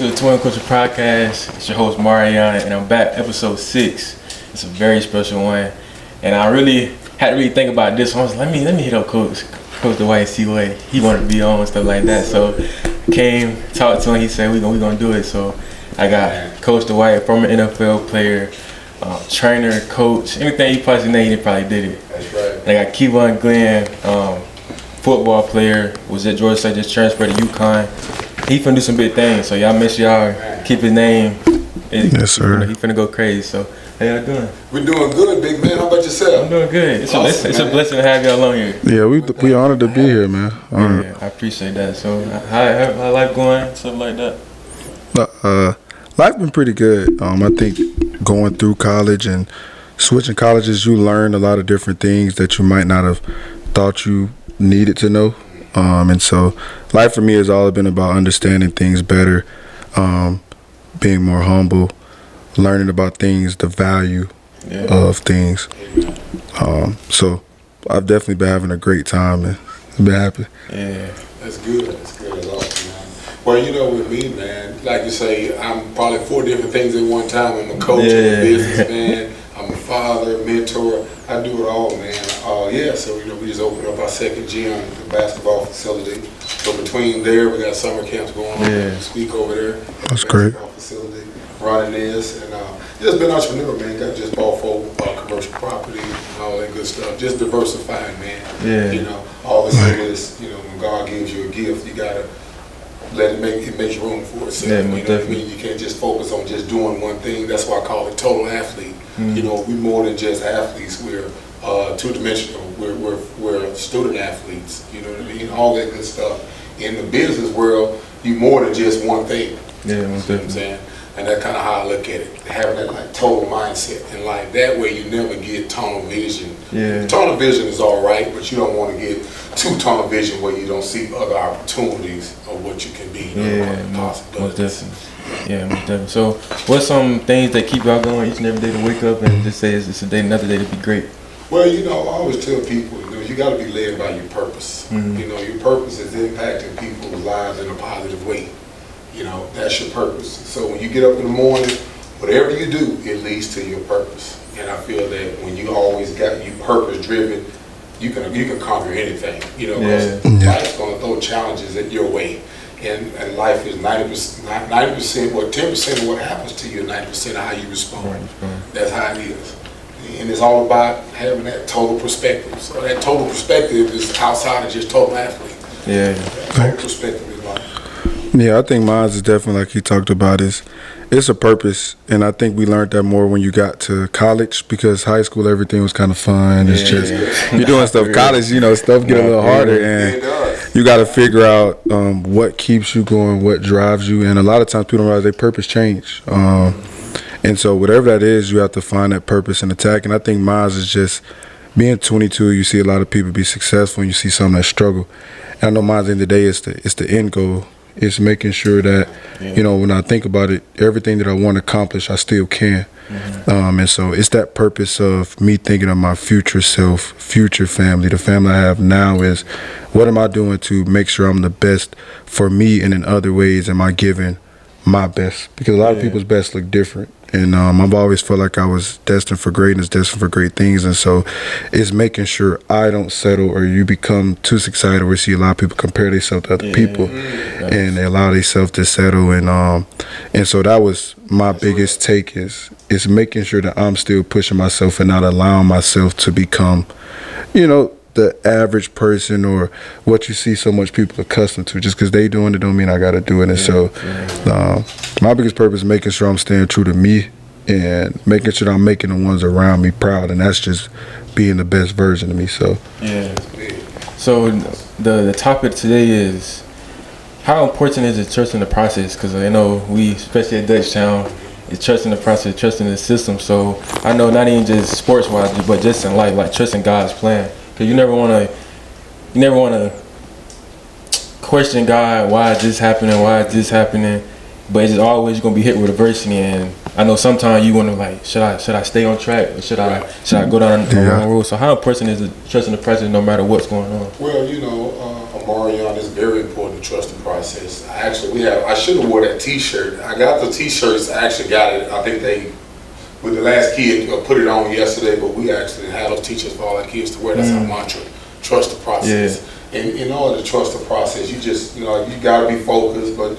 to the Twin Culture Podcast. It's your host Marion, and I'm back, episode 6. It's a very special one, and I really had to think about this one. I was like, let me hit up Coach Dwight and see what he wanted to be on and stuff like that. So I came, talked to him. He said we gonna do it. So I got Coach Dwight, former NFL player, trainer, coach, anything he possibly named, he probably did it. That's right. And I got Kevon Glenn, football player, was at Georgia State, just transferred to UConn. He finna do some big things, so y'all make sure y'all keep his name. Yes, sir. He finna go crazy. So how y'all doing? We're doing good, big man. How about yourself? I'm doing good. It's Awesome, a blessing to have y'all on here. Yeah, we honored to be here, man. Honored. Yeah, I appreciate that. So how life going? Something like that. Life been pretty good. I think going through college and switching colleges, you learn a lot of different things that you might not have thought you needed to know. And so life for me has all been about understanding things better, being more humble, learning about things, the value of things. So I've definitely been having a great time and been happy. Yeah. That's good. That's awesome, man. Well, you know, with me, man, like you say, I'm probably 4 different things at one time. I'm a coach, I'm a businessman, I'm a father, mentor. I do it all, man. So we just opened up our second gym, the basketball facility. So between there, we got summer camps going on. This week over there. That's great. Facility, running this, and just been an entrepreneur, man. Got just bought 4 commercial property and all that good stuff. Just diversifying, man. Yeah. You know, all this is, when God gives you a gift, you gotta let it makes room for itself. Yeah, you know what I definitely. mean? You can't just focus on just doing one thing. That's why I call it total athlete. You know, we're more than just athletes. We're two-dimensional. We're student athletes. You know what I mean? All that good stuff. In the business world, you more than just one thing. Yeah, You know what I'm saying? And that's kind of how I look at it. Having that like total mindset in life. That way you never get tunnel vision. Yeah. Tunnel vision is all right, but you don't want to get too tunnel vision where you don't see other opportunities of what you can be. Most definitely. Yeah, most definitely. So what's some things that keep y'all going each and every day to wake up and just say it's another day to be great? Well, I always tell people, you got to be led by your purpose. Your purpose is impacting people's lives in a positive way. That's your purpose. So when you get up in the morning, whatever you do, it leads to your purpose. And I feel that when you always got you purpose driven, you can conquer anything. Because life's going to throw challenges at your way. And life is 90%, well, 10% of what happens to you, 90% of how you respond. That's how it is. And it's all about having that total perspective. So that total perspective is outside of just total athlete. Yeah. That total perspective is life. Yeah, I think mine is definitely, like he talked about, it's a purpose. And I think we learned that more when you got to college, because high school, everything was kind of fun. It's just, you're doing stuff. College, stuff get a little harder. And you got to figure out what keeps you going, what drives you. And a lot of times people don't realize their purpose change. And so whatever that is, you have to find that purpose and attack. And I think mine is just being 22, you see a lot of people be successful and you see some that struggle. And I know mine at the end of the day is the end goal. It's making sure that, when I think about it, everything that I want to accomplish, I still can. And so it's that purpose of me thinking of my future self, future family. The family I have now is, what am I doing to make sure I'm the best for me, and in other ways am I giving my best? Because a lot of people's best look different. And I've always felt like I was destined for greatness, destined for great things. And so it's making sure I don't settle or you become too excited, or see a lot of people compare themselves to other people and they allow themselves to settle. And so that was my biggest take is making sure that I'm still pushing myself and not allowing myself to become, the average person or what you see so much people accustomed to. Just because they doing it don't mean I got to do it. And so my biggest purpose is making sure I'm staying true to me and making sure that I'm making the ones around me proud. And that's just being the best version of me. So So the topic today is, how important is it trusting the process? Because I know we, especially at Dutchtown, is trusting the process, trusting the system. So I know not even just sports-wise, but just in life, like trusting God's plan. Because you never want to question God, why is this happening? But it's always going to be hit with adversity. And I know sometimes you want to should I stay on track, or should I go down the wrong road? So how important is it trusting the process no matter what's going on? Well, a Marion, it's very important to trust the process. I should have wore that T-shirt. I got the T-shirts. I actually got it. I think with the last kid, put it on yesterday, but we actually had those T-shirts for all our kids to wear. That's our mantra: trust the process. Yeah. And in order to trust the process, you got to be focused, but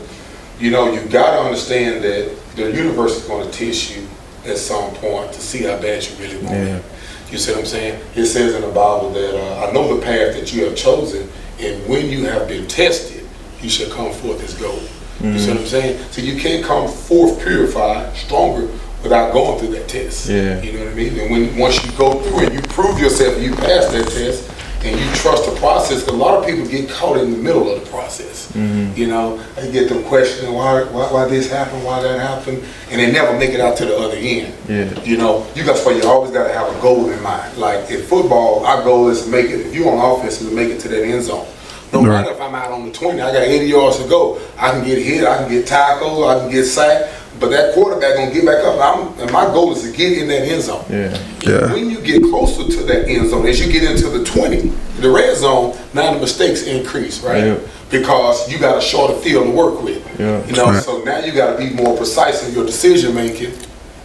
you got to understand that the universe is going to test you at some point to see how bad you really want it. You see what I'm saying? It says in the Bible that I know the path that you have chosen, and when you have been tested, you shall come forth as gold. You see what I'm saying? So you can't come forth purified, stronger, without going through that test. Yeah. You know what I mean? And once you go through and you prove yourself and you pass that test and you trust the process, 'cause a lot of people get caught in the middle of the process. They get them questioning why this happened, why that happened, and they never make it out to the other end. Yeah. You always got to have a goal in mind. Like in football, our goal is to make it, if you're on offense, is to make it to that end zone. No matter if I'm out on the 20, I got 80 yards to go. I can get hit, I can get tackled, I can get sacked, but that quarterback gonna get back up. And my goal is to get in that end zone. Yeah. When you get closer to that end zone, as you get into the 20, the red zone, now the mistakes increase, right? Yeah. Because you got a shorter field to work with. Yeah. So now you got to be more precise in your decision making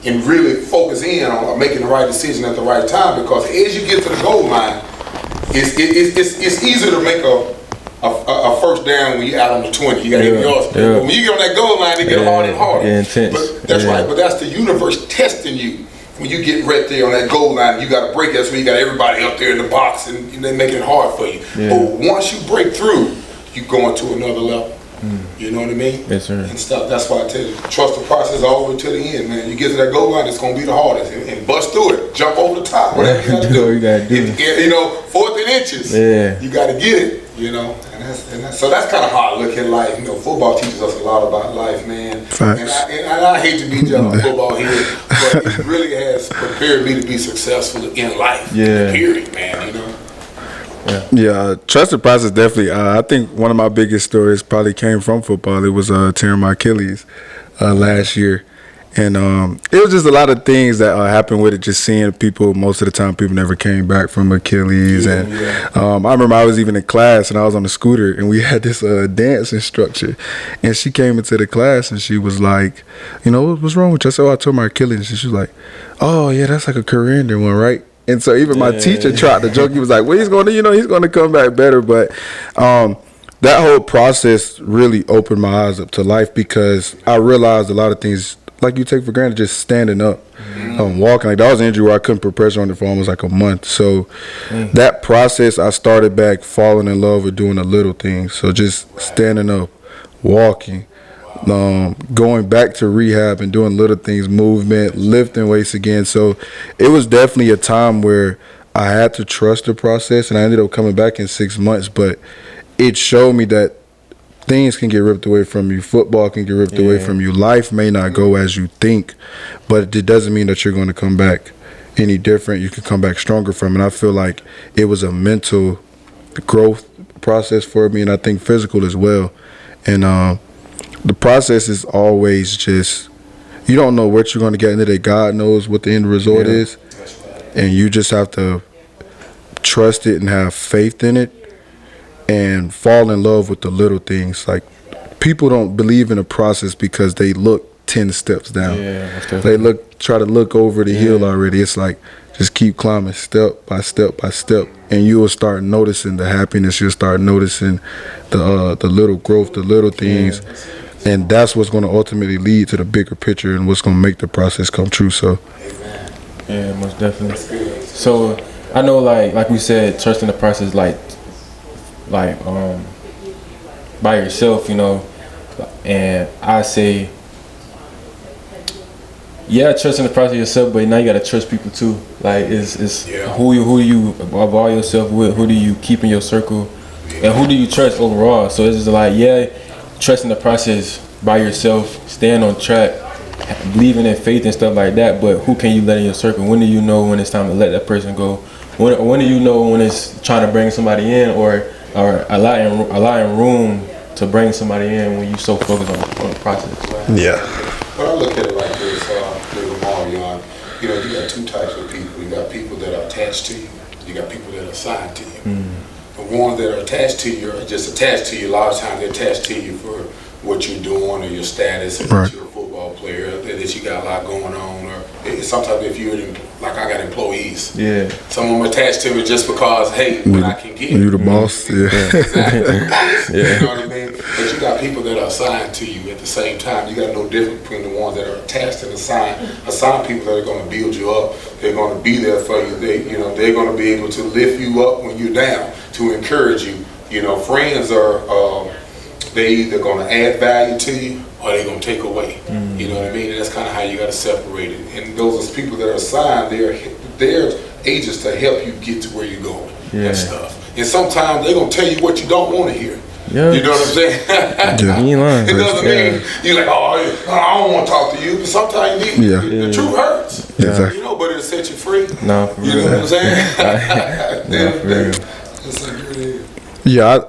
and really focus in on making the right decision at the right time. Because as you get to the goal line, it's easier to make a first down when you're out on the 20. You got 80 yards. But when you get on that goal line, it get harder and harder. Intense. But that's right. But that's the universe testing you. When you get right there on that goal line, you got to break. That's when you got everybody up there in the box, and they making it hard for you. Yeah. But once you break through, you going to another level. You know what I mean? Yes, sir. And stuff. That's why I tell you, trust the process all the way to the end, man. You get to that goal line, it's gonna be the hardest, and bust through it, jump over the top, whatever you gotta do. You gotta do. Fourth and inches. Yeah. You gotta get it. So that's kind of how I look at life. Football teaches us a lot about life, man. And I hate to be just a football here, but it really has prepared me to be successful in life. Yeah. Period, man. Yeah, trust the process definitely. I think one of my biggest stories probably came from football. It was tearing my Achilles last year. And it was just a lot of things that happened with it, just seeing people. Most of the time, people never came back from Achilles. I remember I was even in class, and I was on the scooter, and we had this dance instructor. And she came into the class, and she was like, what's wrong with you? I said, I tore my Achilles. And she was like, oh, yeah, that's like a career-ending one, right? And so even my teacher tried to joke. He was like, well, he's going to come back better. But that whole process really opened my eyes up to life, because I realized a lot of things, like you take for granted, just standing up, walking. Like that was an injury where I couldn't put pressure on it for almost like a month. So that process, I started back falling in love with doing the little things. So just standing up, walking, going back to rehab and doing little things, movement, lifting weights again. So it was definitely a time where I had to trust the process, and I ended up coming back in 6 months. But it showed me that things can get ripped away from you. Football can get ripped away from you. Life may not go as you think, but it doesn't mean that you're going to come back any different. You can come back stronger from it. And I feel like it was a mental growth process for me, and I think physical as well. And the process is always just, you don't know what you're going to get into that. God knows what the end result is, and you just have to trust it and have faith in it and fall in love with the little things. Like, people don't believe in a process because they look 10 steps down. They try to look over the hill already. It's like, just keep climbing step by step by step, and you will start noticing the happiness. You'll start noticing the little growth, the little things. And that's what's going to ultimately lead to the bigger picture and what's going to make the process come true. So, yeah, most definitely. So, I know, like we said, trusting the process, by yourself, and I say, trusting the process yourself, but now you got to trust people too. Like, it's who you involve yourself with, who do you keep in your circle, and who do you trust overall. So it's just like, trusting the process by yourself, staying on track, believing in faith and stuff like that, but who can you let in your circle? When do you know when it's time to let that person go? When do you know when it's trying to bring somebody in, or allowing room to bring somebody in when you so focused on the process? Yeah. But I look at it like this, little Marion. You got two types of people. You got people that are attached to you. You got people that are assigned to you. The ones that are attached to you are just attached to you. A lot of times they're attached to you for what you're doing or your status, or that you're a football player, that you got a lot going on, or sometimes if you're like I got employees. Yeah. Some of them attached to me just because, hey, what I can get. You the boss. Yeah. Exactly. Yeah. You know what I mean? But you got people that are assigned to you at the same time. You got no difference between the ones that are attached and assigned people that are going to build you up. They're going to be there for you. They're going to be able to lift you up when you're down, to encourage you. Friends are they either going to add value to you or they're going to take away. You know what I mean? And that's kind of how you got to separate it. And those are people that are assigned. They're agents to help you get to where you're going and stuff. And sometimes they're going to tell you what you don't want to hear. Yeah. You know what I'm saying? It doesn't mean you're like, oh, I don't want to talk to you. But sometimes you need the truth hurts. Exactly. But it'll set you free. No, for real. You know what I'm saying? No, for real. It's like it is. Yeah,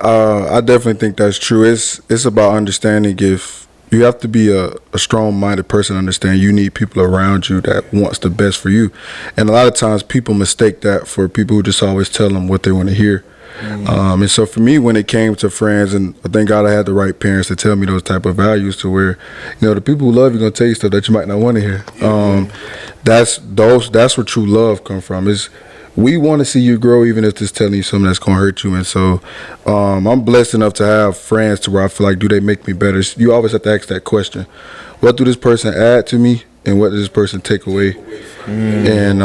I definitely think that's true. It's about understanding. If you have to be a strong-minded person to understand, you need people around you that wants the best for you. And a lot of times people mistake that for people who just always tell them what they want to hear. And so for me, when it came to friends, and I thank God I had the right parents to tell me those type of values, to where, the people who love you going to tell you stuff that you might not want to hear. That's where true love comes from. We want to see you grow, even if it's telling you something that's going to hurt you. And so I'm blessed enough to have friends to where I feel like, do they make me better? You always have to ask that question. What do this person add to me, and what does this person take away? And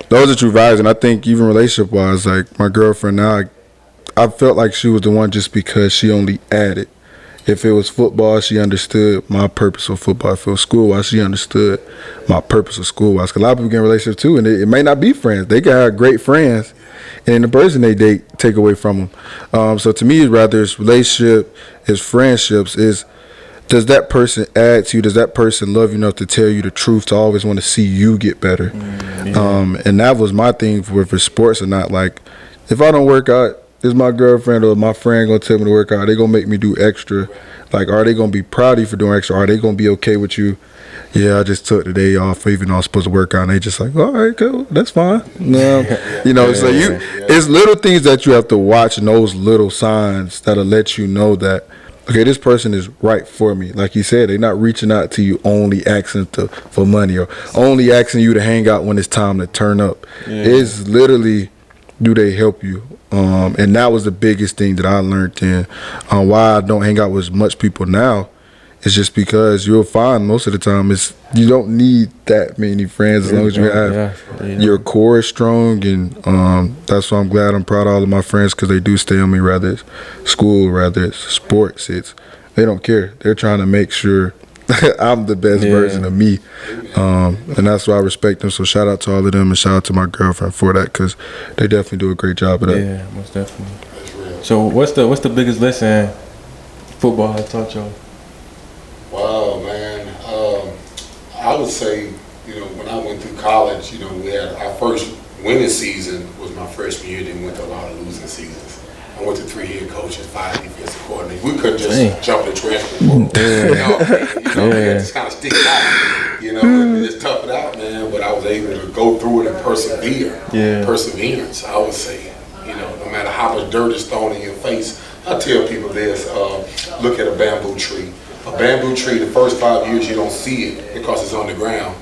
those are true values. And I think even relationship-wise, like my girlfriend now, I felt like she was the one just because she only added. If it was football, she understood my purpose of football. If it was school-wise, she understood my purpose of school-wise. Because a lot of people get in relationships too, and it may not be friends. They can have great friends, and the person they date take away from them. So to me, rather it's relationship, it's friendships, does that person add to you? Does that person love you enough to tell you the truth, to always want to see you get better? And that was my thing for sports, or not. Like, if I don't work out, is my girlfriend or my friend gonna tell me to work out? Are they gonna make me do extra? Like, are they gonna be proud of you for doing extra? Are they gonna be okay with you? Yeah, I just took the day off, even though I'm supposed to work out. And they just like, all right, cool, that's fine. No, it's little things that you have to watch, and those little signs that'll let you know that, okay, this person is right for me. Like you said, they're not reaching out to you only asking for money, or only asking you to hang out when it's time to turn up. It's literally, do they help you? And that was the biggest thing that I learned. And why I don't hang out with as much people now is just because you'll find most of the time you don't need that many friends, as long as you have your core is strong. And that's why I'm glad, I'm proud of all of my friends, because they do stay on me, rather it's school, rather it's sports. They don't care. They're trying to make sure I'm the best version of me. And that's why I respect them. So shout out to all of them, and shout out to my girlfriend for that, because they definitely do a great job of that. Yeah, most definitely. So what's the biggest lesson football has taught y'all? Wow, man. I would say, when I went through college, we had our first winning season was my freshman year. Then we went to a lot of losing seasons. I went to 3 head coaches, 5 defensive coordinators. We couldn't just jump in transfer portal. We had to kind of stick it out, and just tough it out, man. But I was able to go through it and persevere. Perseverance, I would say. No matter how much dirt is thrown in your face. I tell people this, look at a bamboo tree. A bamboo tree, the first 5 years you don't see it because it's on the ground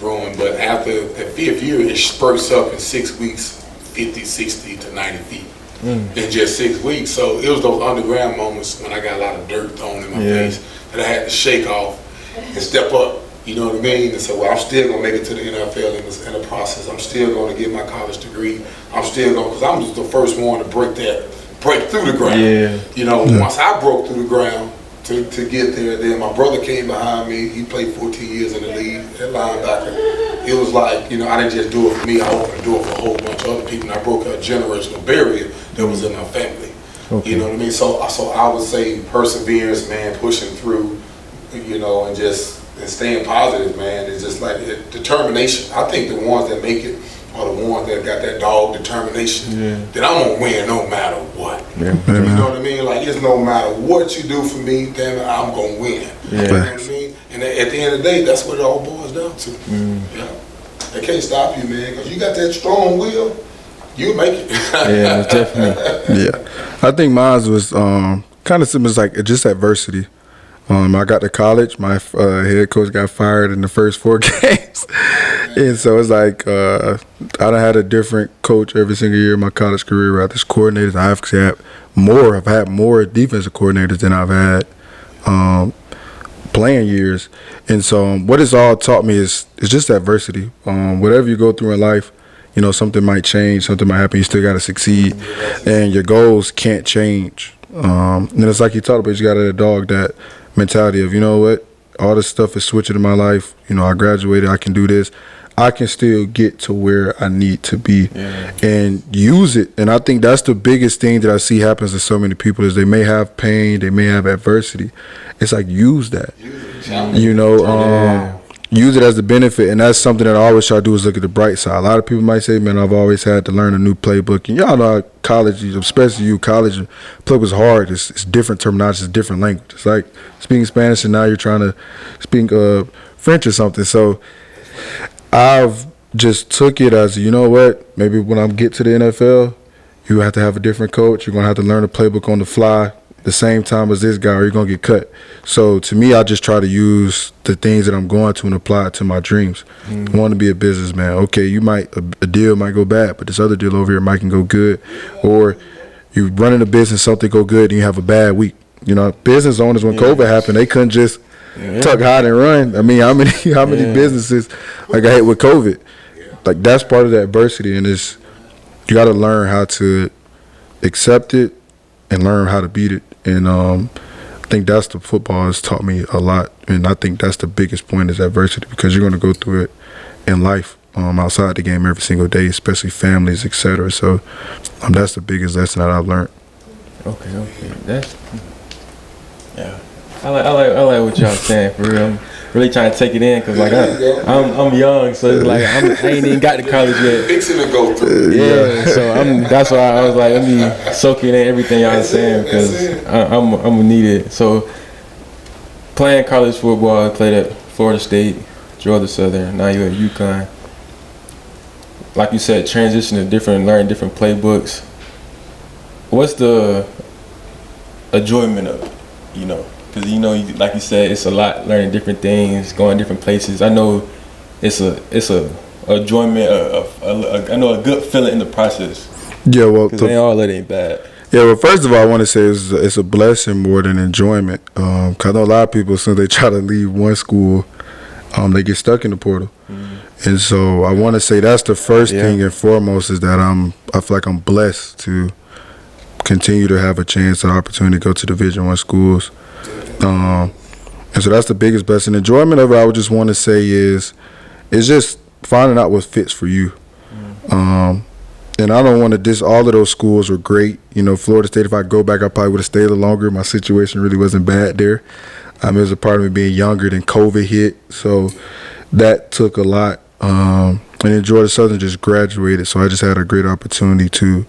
growing. But after the 5th year, it spurts up in 6 weeks, 50, 60 to 90 feet. In just 6 weeks. So it was those underground moments when I got a lot of dirt thrown in my face that I had to shake off and step up. You know what I mean? And so I'm still going to make it to the NFL in the process. I'm still going to get my college degree. I'm still going, because I'm just the first one to break through the ground. Once I broke through the ground to get there, then my brother came behind me. He played 14 years in the league at linebacker. It was like, I didn't just do it for me. I opened the door for a whole bunch of other people, and I broke a generational barrier that was in my family. You know what I mean? So I would say perseverance, man, pushing through, and staying positive, man. It's just like determination. I think the ones that make it are the ones that got that dog determination that I'm gonna win no matter what. You know what I mean? Like, it's no matter what you do for me, damn it, I'm gonna win. You know what I mean? And at the end of the day, that's what it all boils down to. They can't stop you, man, because you got that strong will. You make it. Yeah, definitely. Yeah, I think mine was kind of similar. It's like just adversity. I got to college. My head coach got fired in the first 4 games, and so it's like I done had a different coach every single year in my college career. I've coordinators. I've had more defensive coordinators than I've had playing years, and so what it's all taught me is just adversity. Whatever you go through in life, you know, something might change, something might happen. You still got to succeed, and your goals can't change. And it's like you talked about. You got a dog that mentality of, you know what, all this stuff is switching in my life. You know, I graduated, I can do this. I can still get to where I need to be and use it. And I think that's the biggest thing that I see happens to so many people is they may have pain, they may have adversity. It's like, use that. You know, use it as a benefit. And that's something that I always try to do is look at the bright side. A lot of people might say, man, I've always had to learn a new playbook. And y'all know college, especially you, college, playbook was hard. It's different terminology, it's different language. It's like speaking Spanish and now you're trying to speak French or something. So I've just took it as, you know what, maybe when I get to the NFL, you have to have a different coach. You're going to have to learn a playbook on the fly the same time as this guy or you're going to get cut. So to me, I just try to use the things that I'm going to and apply it to my dreams. I want to be a businessman. Okay, a deal might go bad, but this other deal over here might can go good. Or you running a business, something go good, and you have a bad week. You know, business owners, when COVID happened, they couldn't just tuck, hide, and run. I mean, how many businesses like I hit with COVID? Like, that's part of the adversity, and you got to learn how to accept it and learn how to beat it. And I think that's the football has taught me a lot, and I think that's the biggest point is adversity, because you're going to go through it in life outside the game every single day, especially families, etc. So that's the biggest lesson that I've learned. Okay, that's I like what y'all saying, for real. I'm really trying to take it in because like I'm young, so it's like I ain't even got to college yet. Fixing to go through. Yeah, so that's why I was like, let me soak it in everything y'all saying, because I'm gonna need it. So playing college football, I played at Florida State, Georgia Southern. Now you're at UConn. Like you said, transition to learn different playbooks. What's the enjoyment of it, you know? Because, you know, like you said, it's a lot, learning different things, going different places. I know it's a enjoyment, I know a good feeling in the process. Yeah, well, because all that ain't bad. Yeah, well, first of all, I want to say it's a blessing more than enjoyment. Because I know a lot of people, since they try to leave one school, they get stuck in the portal. And so I want to say that's the first thing and foremost is that I feel like I'm blessed to continue to have a chance and opportunity to go to Division I schools. And so that's the biggest blessing. Enjoyment of it, I would just want to say is just finding out what fits for you. And I don't want to all of those schools were great. You know, Florida State, if I go back, I probably would have stayed a little longer. My situation really wasn't bad there. It was a part of me being younger than COVID hit, so that took a lot. And then Georgia Southern just graduated, so I just had a great opportunity to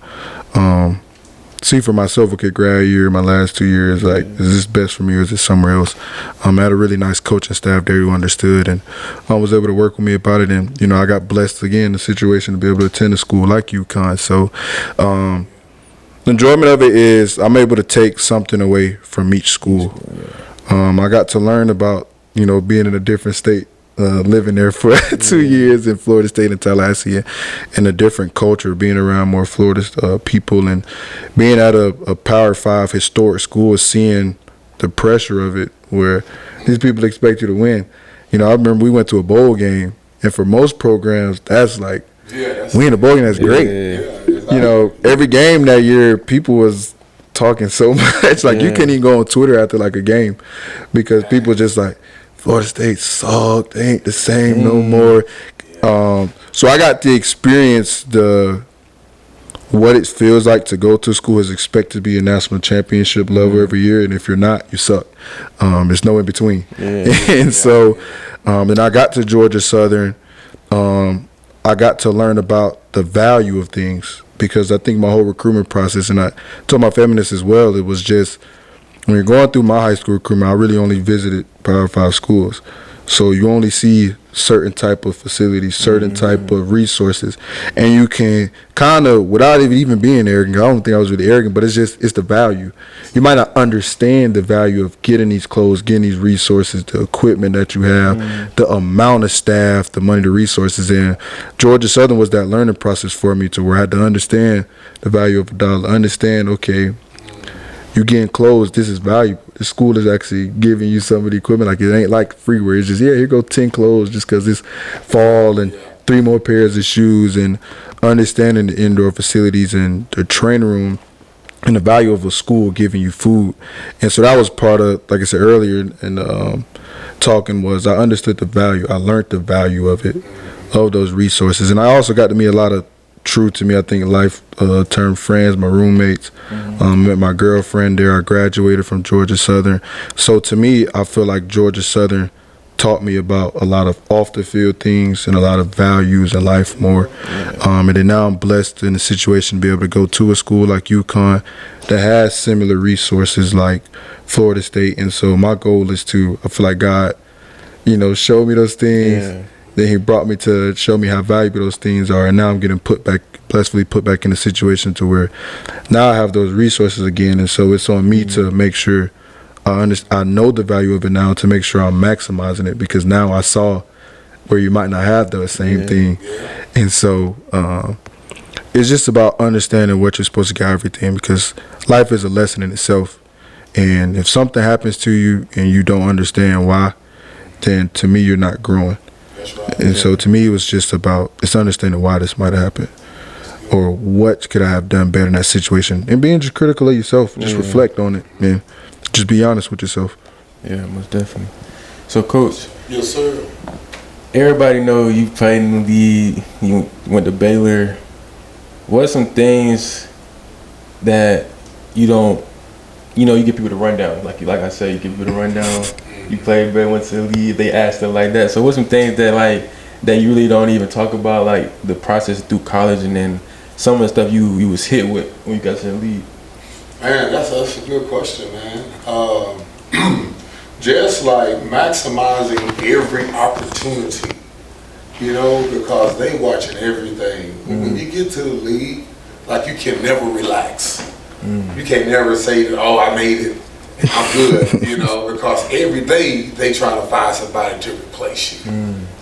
see for myself, okay, grad year, my last 2 years, like, is this best for me or is it somewhere else? I had a really nice coaching staff there who understood and was able to work with me about it. And, you know, I got blessed again, the situation to be able to attend a school like UConn. So the enjoyment of it is I'm able to take something away from each school. I got to learn about, you know, being in a different state, living there for 2 years in Florida State and Tallahassee, and a different culture, being around more Florida people, and being at a Power 5 historic school, seeing the pressure of it, where these people expect you to win. You know, I remember we went to a bowl game, and for most programs, that's like, winning a bowl game, that's great. You know, every game that year, people was talking so much, like you can't even go on Twitter after like a game, because people just like, Florida State sucked, they ain't the same no more. So I got to experience what it feels like to go to school is expected to be a national championship level every year, and if you're not, you suck. There's no in between. So, and I got to Georgia Southern. I got to learn about the value of things, because I think my whole recruitment process, and I told my feminists as well, it was just, when you're going through my high school recruitment, I really only visited Power 5 schools. So you only see certain type of facilities, certain type of resources, and you can kind of, without even being arrogant, I don't think I was really arrogant, but it's the value. You might not understand the value of getting these clothes, getting these resources, the equipment that you have, the amount of staff, the money, the resources. And Georgia Southern was that learning process for me, to where I had to understand the value of a dollar, understand, okay, you getting clothes, this is valuable. The school is actually giving you some of the equipment. Like, it ain't like freeware. It's just, here go 10 clothes just because it's fall, and 3 more pairs of shoes, and understanding the indoor facilities and the training room and the value of a school giving you food. And so that was part of, like I said earlier in talking, was I understood the value. I learned the value of it, of those resources. And I also got to meet a lot of true to me, I think, life term friends, my roommates. Met my girlfriend there. I graduated from Georgia Southern. So to me, I feel like Georgia Southern taught me about a lot of off the field things and a lot of values in life more. And then now I'm blessed in a situation to be able to go to a school like UConn that has similar resources like Florida State. And so my goal is to, I feel like God, showed me those things. Then he brought me to show me how valuable those things are, and now I'm getting blessedly put back in a situation to where now I have those resources again, and so it's on me to make sure I know the value of it now, to make sure I'm maximizing it, because now I saw where you might not have the same thing, and so it's just about understanding what you're supposed to get everything, because life is a lesson in itself, and if something happens to you and you don't understand why, then to me you're not growing. And so to me, it was just about understanding why this might have happened, or what could I have done better in that situation, and being just critical of yourself. Just reflect on it, man. Just be honest with yourself. Yeah, most definitely. So, Coach. Yes, sir. Everybody know you played in the league. You went to Baylor. What are some things that you don't, you give people the rundown? Like I said, you give people the rundown. You played Baylor, went to the league. They asked them like that. So what's some things that that you really don't even talk about, like the process through college, and then some of the stuff you was hit with when you got to the league? Man, that's a good question, man. Just like maximizing every opportunity, because they watching everything. When you get to the league, like, you can never relax. You can never say that, oh, I made it, I'm good, because every day they try to find somebody to replace you.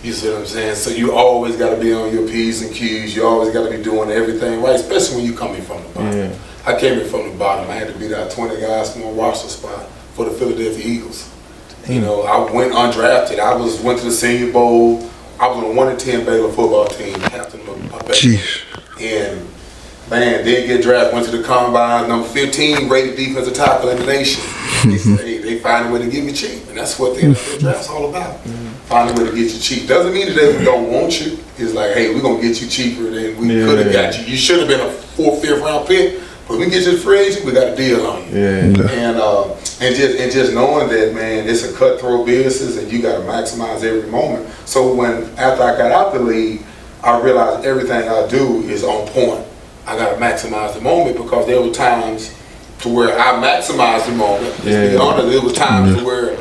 You see what I'm saying? So you always got to be on your P's and Q's. You always got to be doing everything right, especially when you coming from the bottom. I came in from the bottom. I had to beat out 20 guys for my roster spot for the Philadelphia Eagles. I went undrafted. I went to the Senior Bowl. I was on a 1-10 Baylor football team, captain of my Baylor. And man, didn't get drafted, went to the combine, number 15 rated defensive tackle in the nation. They said, hey, they find a way to get me cheap. And that's what the NFL draft's all about. Find a way to get you cheap. Doesn't mean that they don't want you. It's like, hey, we're going to get you cheaper than we could have got you. You should have been a 4th, 5th round pick, but we get you the free agent, we got a deal on you. And just knowing that, man, it's a cutthroat business and you got to maximize every moment. So after I got out the league, I realized everything I do is on point. I got to maximize the moment, because there were times to where I maximized the moment. To be honest, there was times to where, I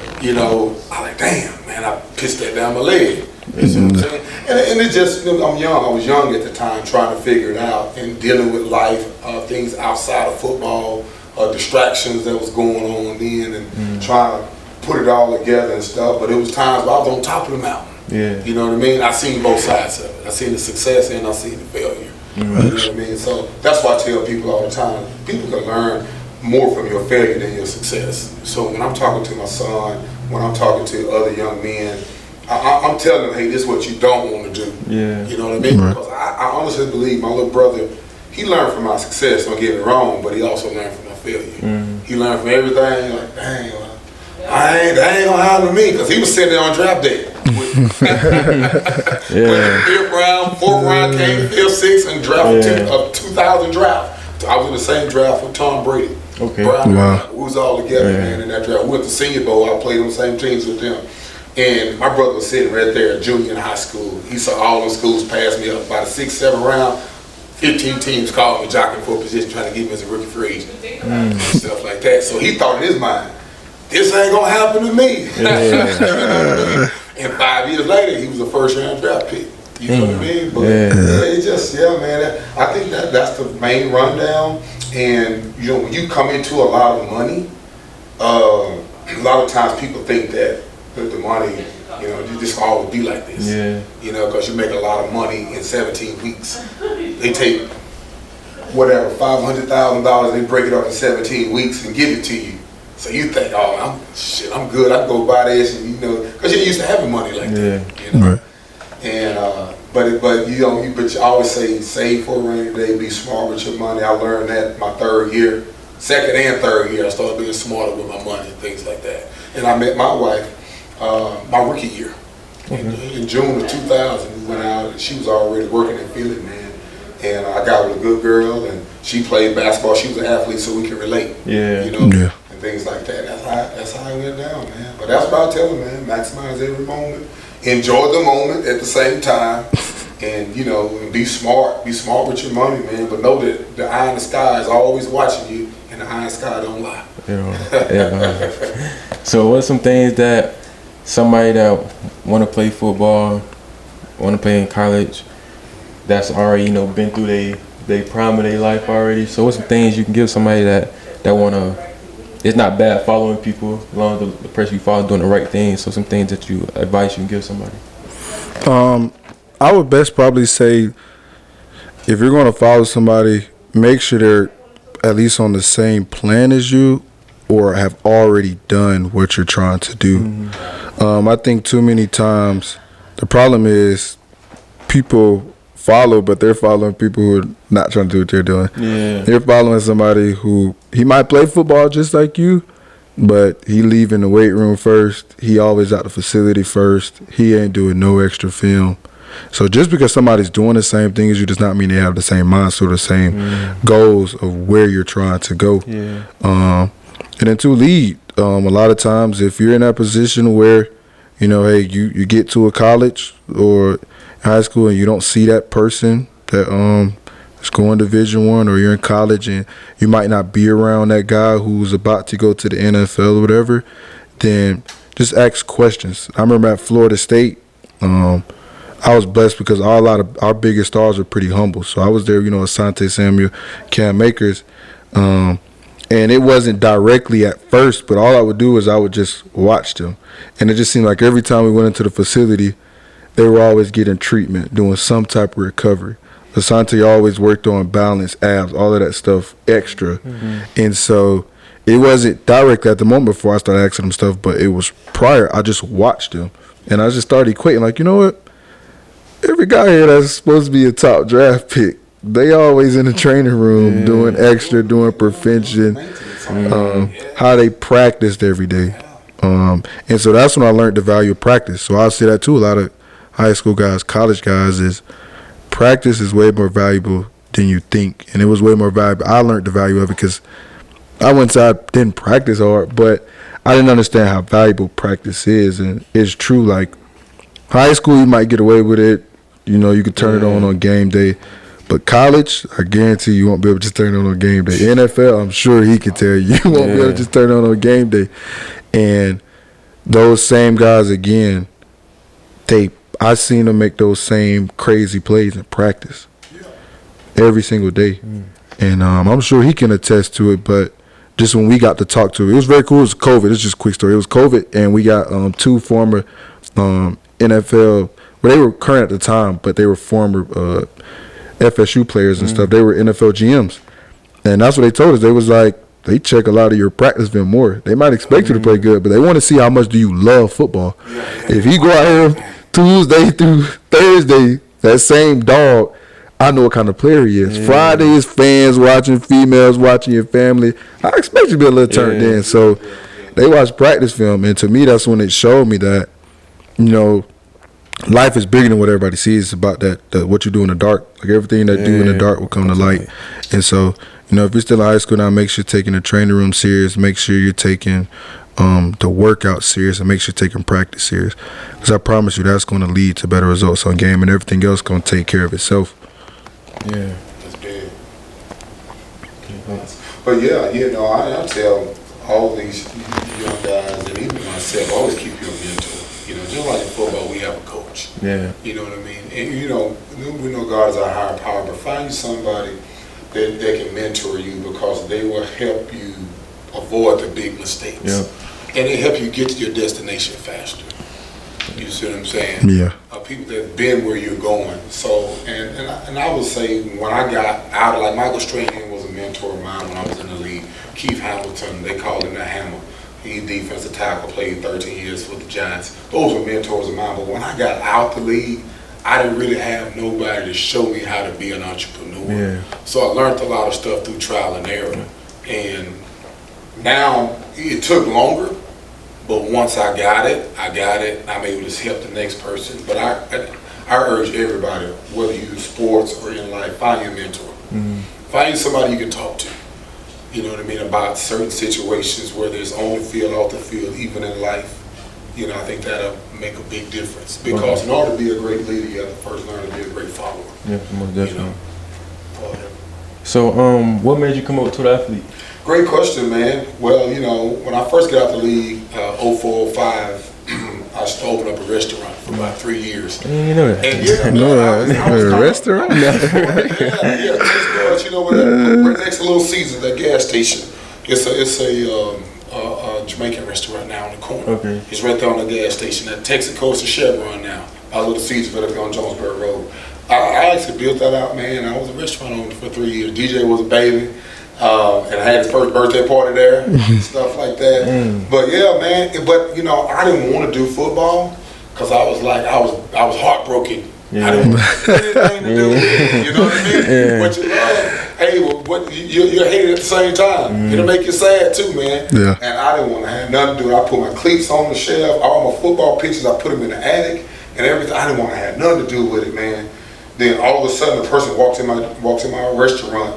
like, damn, man, I pissed that down my leg. You see what I'm saying? And it just, I'm young. I was young at the time, trying to figure it out and dealing with life, things outside of football, distractions that was going on then, and trying to put it all together and stuff. But it was times where I was on top of the mountain. You know what I mean? I seen both sides of it. I seen the success and I seen the failure. You know what I mean? So that's why I tell people all the time, people can learn more from your failure than your success. So when I'm talking to my son, when I'm talking to other young men, I'm telling them, hey, this is what you don't want to do. You know what I mean? Because I honestly believe my little brother, he learned from my success, don't get me wrong, but he also learned from my failure. He learned from everything, like, dang, that ain't gonna happen to me, because he was sitting there on draft day. Went 5th round, 4th round, came 5th, 6th, and drafted 2000 draft. I was in the same draft with Tom Brady. Brian, we was all together, man, in that draft. We went to Senior Bowl. I played on the same teams with them. And my brother was sitting right there, junior in high school. He saw all those schools pass me up. By the 6th, 7th round, 15 teams called me jockeying for a position, trying to get me as a rookie free agent and stuff like that. So he thought in his mind, this ain't gonna happen to me. You know what I mean? And 5 years later, he was a first-round draft pick. You know what I mean? But it's just, man. I think that's the main rundown. And you know, when you come into a lot of money, a lot of times people think that the money, you know, you just always be like this. Yeah. You know, because you make a lot of money in 17 weeks. They take whatever $500,000, they break it up in 17 weeks and give it to you. So you think, oh, I'm good. I can go buy this, and you know, because you're used to having money like that. You know? Right. And but you know, but you always say save for a rainy day, be smart with your money. I learned that my second and third year, I started being smarter with my money and things like that. And I met my wife my rookie year. In June of 2000, we went out, and she was already working in Philly, man. And I got with a good girl, and she played basketball. She was an athlete, so we can relate. Yeah. You know, and things like that. That's how it went down, man. But that's what I tell them, man. Maximize every moment. Enjoy the moment at the same time, and you know, and be smart. Be smart with your money, man. But know that the eye in the sky is always watching you, and the eye in the sky don't lie. So, what's some things that somebody that want to play football, want to play in college, that's already, you know, been through they prime of their life already? So, what's some things you can give somebody that want to? It's not bad following people as long as the person you follow doing the right thing. So some things that advice you can give somebody. I would best probably say, if you're going to follow somebody, make sure they're at least on the same plan as you or have already done what you're trying to do. I think too many times the problem is people follow, but they're following people who are not trying to do what they're doing. Yeah. They're following somebody who, he might play football just like you, but he leaving the weight room first. He always at the facility first. He ain't doing no extra film. So just because somebody's doing the same thing as you does not mean they have the same mindset or the same goals of where you're trying to go. Yeah. And then to lead, a lot of times if you're in that position where, you know, hey, you get to a college or high school and you don't see that person that is going Division I, or you're in college and you might not be around that guy who's about to go to the NFL or whatever, then just ask questions. I remember at Florida State, I was blessed because a lot of our biggest stars were pretty humble. So I was there, you know, Asante Samuel, Cam Akers, and it wasn't directly at first, but all I would do is I would just watch them. And it just seemed like every time we went into the facility, they were always getting treatment, doing some type of recovery. Asante always worked on balance, abs, all of that stuff extra. And so it wasn't directly at the moment before I started asking them stuff, but it was prior. I just watched them. And I just started equating, like, you know what? Every guy here that's supposed to be a top draft pick, they always in the training room doing extra, doing prevention, how they practiced every day. And so that's when I learned the value of practice. So I see that too. A lot of high school guys, college guys, is practice is way more valuable than you think. And it was way more valuable. I learned the value of it because I went inside, didn't practice hard, but I didn't understand how valuable practice is. And it's true, like, high school, you might get away with it. You know, you could turn it on game day. But college, I guarantee you won't be able to just turn it on game day. NFL, I'm sure he can tell you won't be able to just turn it on game day. And those same guys, again, I seen them make those same crazy plays in practice every single day. And I'm sure he can attest to it, but just when we got to talk to him, it was very cool. It was COVID. It's just a quick story. It was COVID, and we got two former NFL, well, they were current at the time, but they were former FSU players and stuff. They were NFL GMs. And that's what they told us. They was like, they check a lot of your practice film more. They might expect you to play good, but they want to see how much do you love football. If you go out here Tuesday through Thursday, that same dog, I know what kind of player he is. Friday is fans watching, females watching, your family. I expect you to be a little turned in. So they watch practice film, and to me, that's when it showed me that, you know, life is bigger than what everybody sees. It's about that what you do in the dark. Like, everything that do in the dark will come to light. And so, you know, if you're still in high school now, make sure you're taking the training room serious. Make sure you're taking the workout serious, and make sure you're taking practice serious. Because I promise you, that's going to lead to better results on game, and everything else going to take care of itself. Yeah, that's big. But yeah, you know, I tell all these young guys, and even myself, always keep your mentor. You know, Just like in football, we have a coach. Yeah. You know what I mean? And we know God is our higher power, but find somebody that can mentor you because they will help you avoid the big mistakes. Yeah. And they help you get to your destination faster. You see what I'm saying? Yeah. People that been where you're going. So, and I would say when I got out of, like Michael Strahan was a mentor of mine when I was in the league. Keith Hamilton, they called him the Hammer. He defensive tackle, played 13 years for the Giants. Those were mentors of mine. But when I got out the league, I didn't really have nobody to show me how to be an entrepreneur. Yeah. So I learned a lot of stuff through trial and error. And now it took longer, but once I got it, I'm able to help the next person. But I urge everybody, whether you do sports or in life, find your mentor. Mm-hmm. Find somebody you can talk to. You know what I mean, about certain situations, whether it's on the field, off the field, even in life. I think that'll make a big difference. Because in order to be a great leader, you have to first learn to be a great follower. Yeah, most definitely. So, what made you come up to the athlete? Great question, man. Well, when I first got out the league, 04, 05, I opened up a restaurant for about 3 years. I didn't know that. And A restaurant? Yeah, taste buds, right next to Little Caesars, that gas station. It's a Jamaican restaurant now on the corner. Okay. It's right there on the gas station. That Texaco to Chevron now. By Little Caesars, right up on Jonesboro Road. I actually built that out, man. I was a restaurant owner for 3 years. DJ was a baby. And I had his first birthday party there, stuff like that. But yeah, man. But I didn't want to do football because I was heartbroken. Yeah. I didn't want anything to do with it. You know what I mean? Yeah. But you love, hey, well, you're hated at the same time. It'll make you sad too, man. Yeah. And I didn't want to have nothing to do. I put my cleats on the shelf, all my football pictures. I put them in the attic and everything. I didn't want to have nothing to do with it, man. Then all of a sudden, a person walks in my restaurant.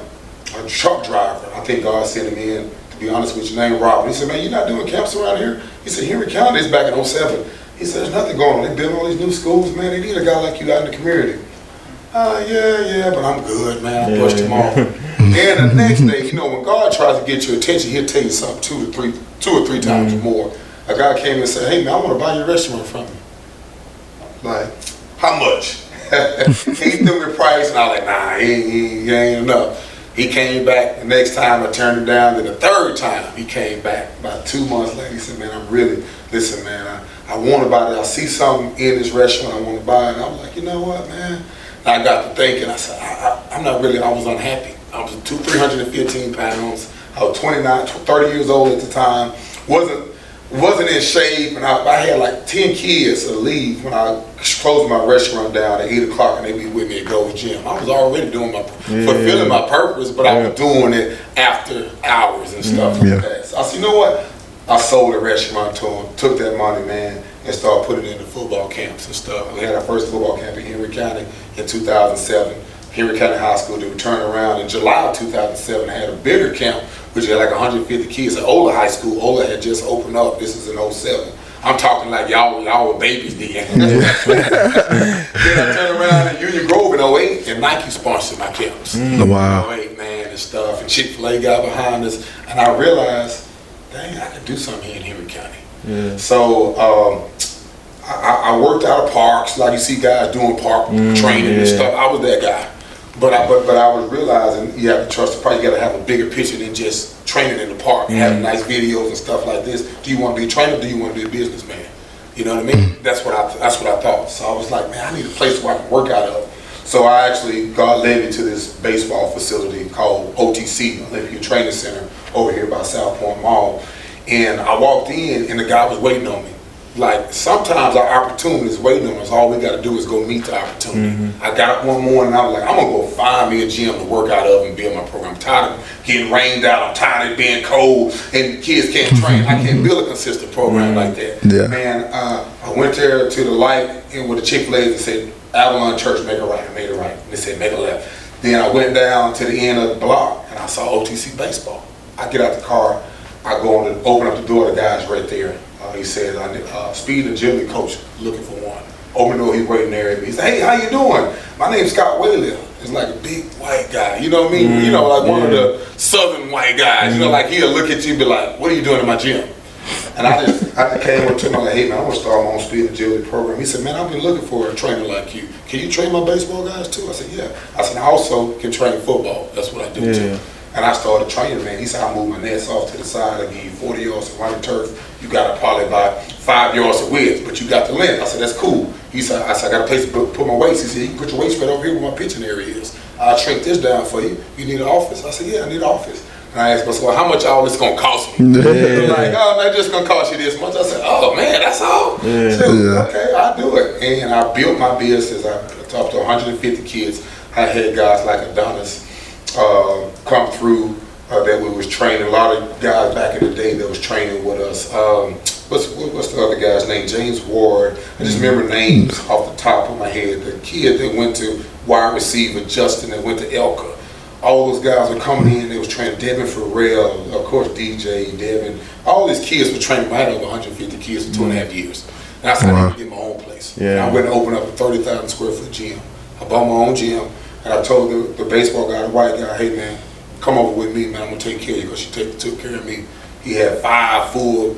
A truck driver. I think God sent him in, to be honest with you, named Robert. He said, man, you're not doing camps around here? He said, Henry County is back in 07. He said, there's nothing going on. They build all these new schools, man. They need a guy like you out in the community. Yeah, but I'm good, man. I brushed him off. And the next day, when God tries to get your attention, he'll tell you something two or three times more. A guy came and said, hey, man, I want to buy your restaurant from you. Like, how much? He threw me a price, and I was like, nah, he ain't enough. He came back the next time, I turned him down. Then the third time he came back, about 2 months later, he said, man, listen, man, I want to buy it. I see something in this restaurant I want to buy it. And I was like, you know what, man? And I got to thinking, I said, I was unhappy. I was 315 pounds. I was 30 years old at the time. Wasn't in shape, and I had like 10 kids to leave when I closed my restaurant down at 8 o'clock, and they'd be with me at Gold's Gym. I was already doing fulfilling my purpose, but I was doing it after hours and stuff like that. So I said, you know what? I sold the restaurant to them, took that money, man, and started putting it into football camps and stuff. We had our first football camp in Henry County in 2007. Henry County High School. Then we turned around in July of 2007 and had a bigger camp, which had like 150 kids at Ola High School. Ola had just opened up. This is in 07. I'm talking like y'all were babies then. Then I turned around in Union Grove in 08 and Nike sponsored my camps. Wow. 08, man, and stuff. And Chick-fil-A got behind us. And I realized, dang, I could do something here in Henry County. Yeah. So I worked out of parks, like you see guys doing park training and stuff. I was that guy. But I was realizing you have to trust the part. You got to have a bigger picture than just training in the park, having nice videos and stuff like this. Do you want to be a trainer? Or do you want to be a businessman? You know what I mean? That's what I thought. So I was like, man, I need a place where I can work out of. So God led me to this baseball facility called OTC, Olympia Training Center, over here by South Point Mall. And I walked in, and the guy was waiting on me. Like, sometimes our opportunity is waiting on us. All we got to do is go meet the opportunity. I got up one morning and I was like, I'm going to go find me a gym to work out of and build my program. I'm tired of getting rained out. I'm tired of being cold and kids can't train. I can't build a consistent program like that. Yeah. Man, I went there to the light and with the Chick-fil-A and said, Avalon Church, make a right. I made a right. And they said, make a left. Then I went down to the end of the block and I saw OTC baseball. I get out the car. I go on to open up the door. The guy's right there. He said, I need speed agility coach, looking for one. Open the door, he's waiting there. He said, hey, how you doing? My name's Scott Whaley. It's like a big white guy, you know what I mean? Like one of the southern white guys, like he'll look at you and be like, what are you doing in my gym? And I just came up to him like, hey man, I want to start my own speed agility program. He said, man, I've been looking for a trainer like you. Can you train my baseball guys too? I said, yeah. I said, I also can train football. That's what I do too. And I started training, man. He said, I move my nets off to the side. I give you 40 yards of running turf. You got to probably about 5 yards of width, but you got the length. I said, that's cool. He said, I got a place to put my weights. He said, you can put your weights right over here where my pitching area is. I'll shrink this down for you. You need an office? I said, yeah, I need an office. And I asked myself, well, how much all this going to cost me? They're like, oh, that's just going to cost you this much. I said, oh, man, that's all? So, okay, I'll do it. And I built my business. I talked to 150 kids. I had guys like Adonis come through that we was training. A lot of guys back in the day that was training with us. What's the other guy's name? James Ward. I just remember names off the top of my head. The kid that went to wide receiver, Justin, that went to Elka. All those guys were coming in. They was training Devin Farrell, of course, DJ, Devin. All these kids were training. I had over 150 kids for 2.5 years. And I said, I need to get my own place. And I went and opened up a 30,000 square foot gym. I bought my own gym, and I told the baseball guy, the white guy, hey man, come over with me, man. I'm gonna take care of you, because she took care of me. He had 5 full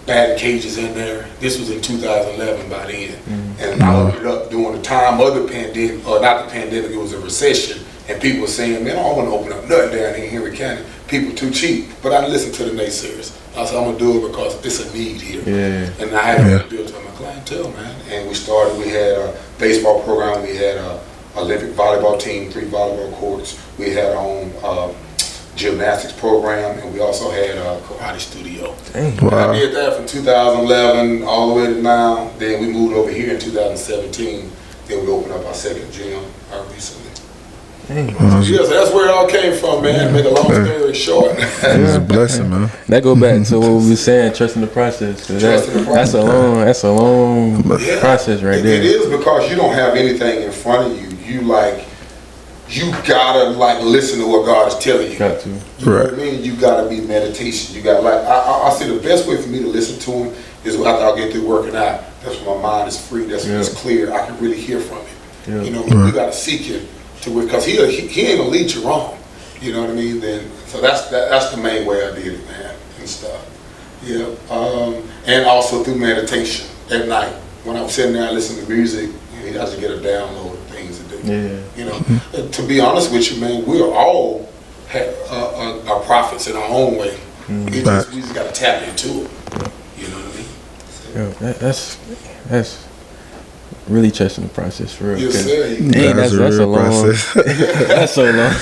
batting cages in there. This was in 2011 by then. And I opened it up during the time of the pandemic, or not the pandemic, it was a recession. And people were saying, man, I don't want to open up nothing down here in Henry County. People too cheap. But I listened to the naysayers. I said, I'm going to do it because it's a need here. And I had to build to my clientele, man. And we had a baseball program. We had a Olympic volleyball team, 3 volleyball courts. We had our own gymnastics program. And we also had a karate studio. I did that from 2011 all the way to now. Then we moved over here in 2017. Then we opened up our second gym recently. So that's where it all came from, man. Make a long story short. It's a blessing, man. That go back to what we were saying, trusting the process. That's a long process right there. It is, because you don't have anything in front of you. You gotta listen to what God is telling you. Got to. You know what I mean? You gotta be meditation. You got I say the best way for me to listen to Him is after I get through working out. That's when my mind is free. That's when it's clear. I can really hear from Him. You know, you gotta seek Him. Because he ain't gonna lead you wrong, you know what I mean? Then so that's the main way I did it, man, and stuff. And also through meditation at night when I'm sitting there, I listen to music. You know, I just get a download of things to do. You know, to be honest with you, man, we are all are prophets in our own way. We just got to tap into it. You know what I mean? That's really trusting the process for real. Yes, sir. That's a long process. That's so long.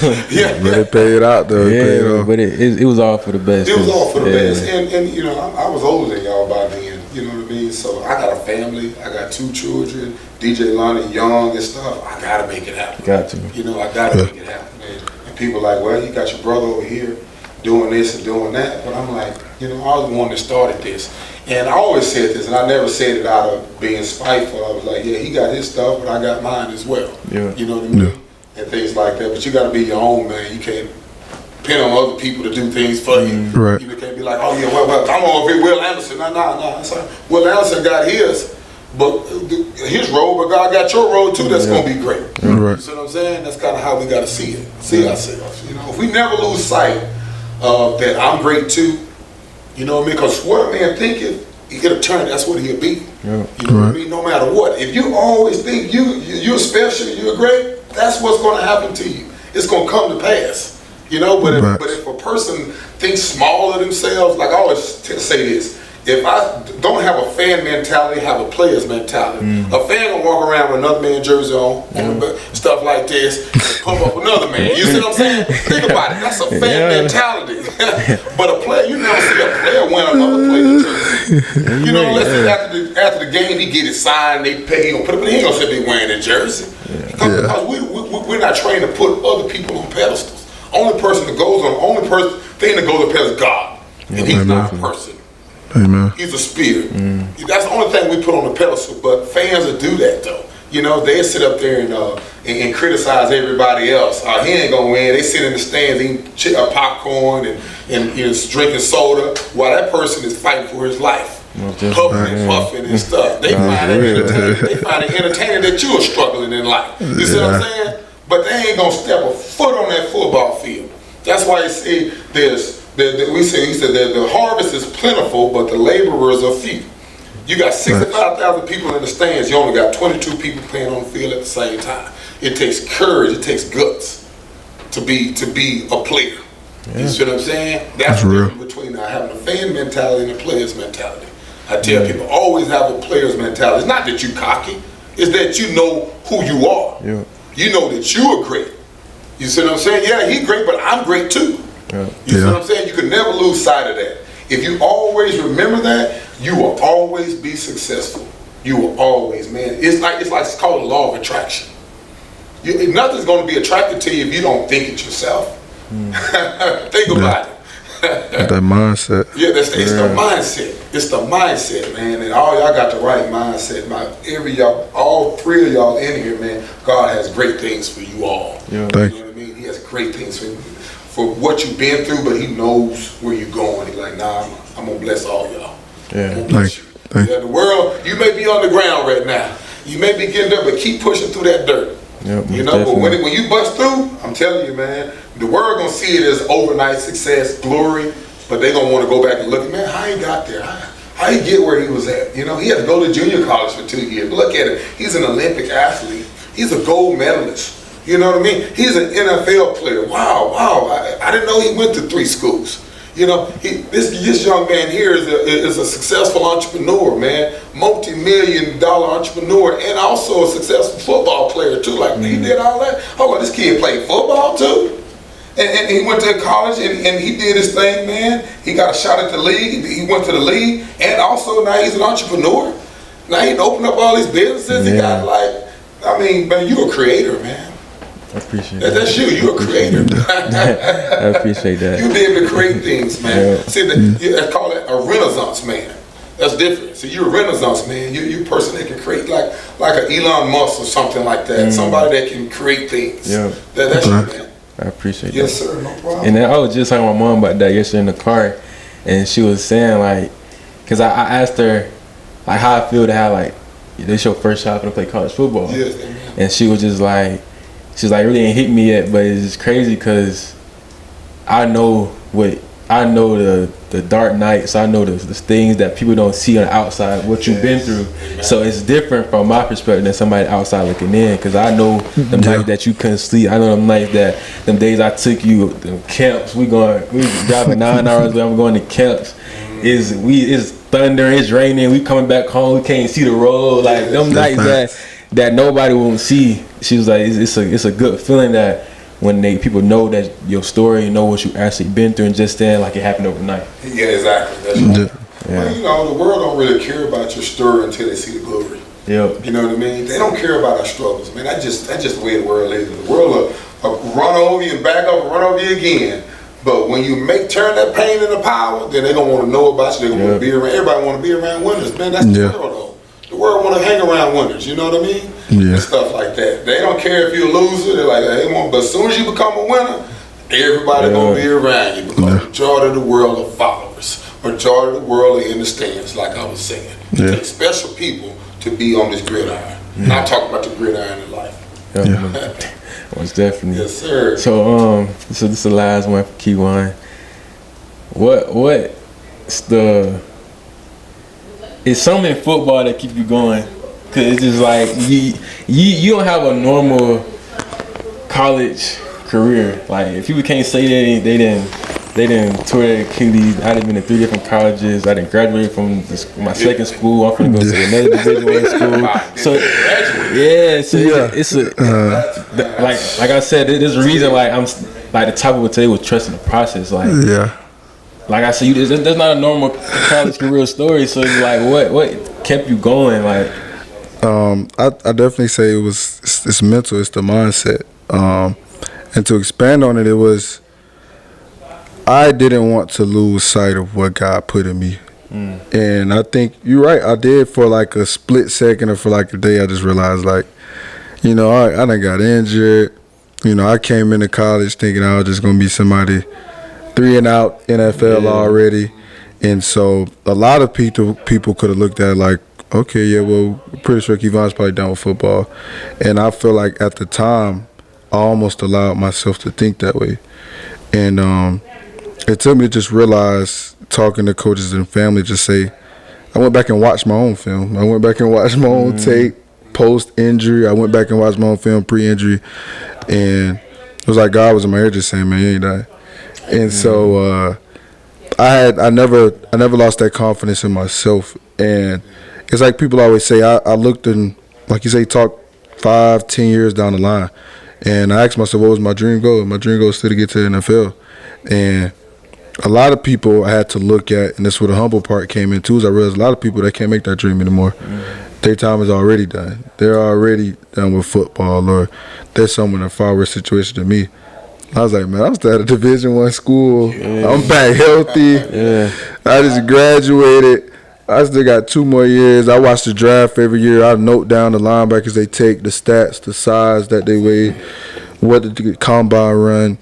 But it paid out though. But it was all for the best. It was all for the best. And you know, I was older than y'all by then. You know what I mean? So I got a family. I got 2 children. DJ Lonnie Young and stuff. I gotta make it happen. Got to. You know, I gotta make it happen. And people are like, well, you got your brother over here doing this and doing that. But I'm like, you know, I was the one that started this. And I always said this, and I never said it out of being spiteful. I was like, yeah, he got his stuff, but I got mine as well. You know what I mean? And things like that. But you got to be your own, man. You can't depend on other people to do things for you. You can't be like, oh, yeah, well I'm over here, Will Anderson. No. It's like, Will Anderson got his, but his role, but God got your role too. That's going to be great. You see what I'm saying? That's kind of how we got to see it, see ourselves. You know, if we never lose sight of that I'm great too, you know what I mean? Because what a man thinketh, he'll turn. That's what he'll be. You know what I mean? No matter what. If you always think you're special, you're great, that's what's going to happen to you. It's going to come to pass. You know. But if a person thinks small of themselves, like I always say this: if I don't have a fan mentality, have a player's mentality. A fan will walk around with another man's jersey on, stuff like this, pump up another man. You see what I'm saying? Think about it. That's a fan mentality. But a player, you never see a player win another player's jersey. You know, unless after the game he get it signed, they pay. He gonna put it. He ain't gonna say they wearing their jersey. Because we're not trained to put other people on pedestals. Only thing that goes on pedestal is God, and He's not a person. Amen. He's a spirit. That's the only thing we put on the pedestal. But fans will do that though. You know, they sit up there and criticize everybody else. He ain't gonna win. They sit in the stands eating popcorn and drinking soda while that person is fighting for his life, puffing and puffing and stuff. They find it entertaining that you are struggling in life. You see what I'm saying? But they ain't gonna step a foot on that football field. That's why you see there's He said that the harvest is plentiful, but the laborers are few. You got 65,000 people in the stands. You only got 22 people playing on the field at the same time. It takes courage. It takes guts to be a player. Yeah. You see what I'm saying? That's the difference between having a fan mentality and a player's mentality. I tell people, always have a player's mentality. It's not that you cocky. It's that you know who you are. Yeah. You know that you are great. You see what I'm saying? Yeah, he's great, but I'm great too. Yeah. You see what I'm saying? You can never lose sight of that. If you always remember that, you will always be successful. You will always, man. It's called a law of attraction. Nothing's going to be attracted to you if you don't think it yourself. Think about it. That mindset. Yeah, it's the mindset. It's the mindset, man. And all y'all got the right mindset. All three of y'all in here, man. God has great things for you all. Yeah. You know what I mean? He has great things for what you've been through, but he knows where you're going. He's like, nah, I'm gonna bless all y'all. Yeah. Bless you. Yeah, the world, you may be on the ground right now. You may be getting there, but keep pushing through that dirt. Yep, you know, definitely. But when you bust through, I'm telling you, man, the world gonna see it as overnight success, glory, but they gonna want to go back and look at, man, how he got there, how he get where he was at. You know, he had to go to junior college for 2 years. Look at it, he's an Olympic athlete, he's a gold medalist. You know what I mean? He's an NFL player. Wow. I didn't know he went to 3 schools. You know, this young man here is a successful entrepreneur, man, multi-million-dollar entrepreneur, and also a successful football player too. Like he did all that. Hold on, this kid played football too, and he went to college and he did his thing, man. He got a shot at the league. He went to the league, and also now he's an entrepreneur. Now he opened up all these businesses. He got man, you're a creator, man. I appreciate that. That's you. You're a creator. I appreciate that. You be able to create things, man. Yeah. See, I call it a renaissance man. That's different. See, you're a renaissance man. You're a person that can create like an Elon Musk or something like that. Somebody that can create things. Yeah. That's you, man. I appreciate that. Yes, sir. No problem. And then I was just talking to my mom about that yesterday in the car, and she was saying, like, because I asked her, like, how I feel to have, like, this your first shot to play college football. Yes, and she was just like, she's like, it really ain't hit me yet, but it's just crazy because I know the dark nights. I know the things that people don't see on the outside, what you've been through. Amen. So it's different from my perspective than somebody outside looking in, because I know the nights that you couldn't sleep. I know them nights them days I took you to camps. We driving 9 hours. I'm going to camps. It's thunder. It's raining. We coming back home. We can't see the road. Like them nights that nobody won't see. She was like, it's a good feeling that when people know that your story, know what you actually been through, and just saying like it happened overnight. Yeah, exactly. That's right. Yeah. Well, you know, the world don't really care about your story until they see the glory. Yep. You know what I mean? They don't care about our struggles, man. That's just the way the world is. The world will run over you and back up and run over you again. But when you turn that pain into power, then they don't want to know about you. They want to be around. Everybody want to be around winners, man. That's the world, though. The world want to hang around winners, you know what I mean? Yeah. And stuff like that. They don't care if you're a loser. They're like, but as soon as you become a winner, everybody gonna be around you, because majority of the world are followers. Majority of the world are in the stands, like I was saying. It takes special people to be on this gridiron. Not talking about the gridiron in life. Most definitely. Yes, sir. So this is the last one for Kevon. It's something in football that keep you going, cause it's just like you don't have a normal college career. Like if people can't say they didn't tour their Achilles. I done been to 3 different colleges. I didn't graduate from my second school. I'm finna go to another Division I school. So it's like I said, there's a reason like I'm like the topic of today was trusting the process. Like I said, there's not a normal college career story. So it's like, what kept you going? Like, I definitely say it's mental. It's the mindset. And to expand on it, I didn't want to lose sight of what God put in me. And I think you're right. I did for like a split second or for like a day. I just realized, like, you know, I done got injured. You know, I came into college thinking I was just gonna be somebody 3 and out NFL already, and so a lot of people could have looked at it like, okay, well, pretty sure Kevon's probably done with football, and I feel like at the time I almost allowed myself to think that way, and it took me to just realize, talking to coaches and family, just say, I went back and watched my own film. I went back and watched my own tape post-injury. I went back and watched my own film pre-injury. And it was like God was in my ear just saying, man, you ain't dying. And so I never lost that confidence in myself. And it's like people always say, I looked and, like you say, talk 5-10 years down the line. And I asked myself, what was my dream goal? My dream goal is still to get to the NFL. And a lot of people I had to look at, and this is where the humble part came in too, is I realized a lot of people, they can't make that dream anymore. Their time is already done. They're already done with football, or they're somewhere in a far worse situation than me. I was like, man, I'm still at a Division I school. Yeah. I'm back healthy. Yeah. I just graduated. I still got 2 more years. I watch the draft every year. I note down the linebackers they take, the stats, the size that they weigh, what the combine run.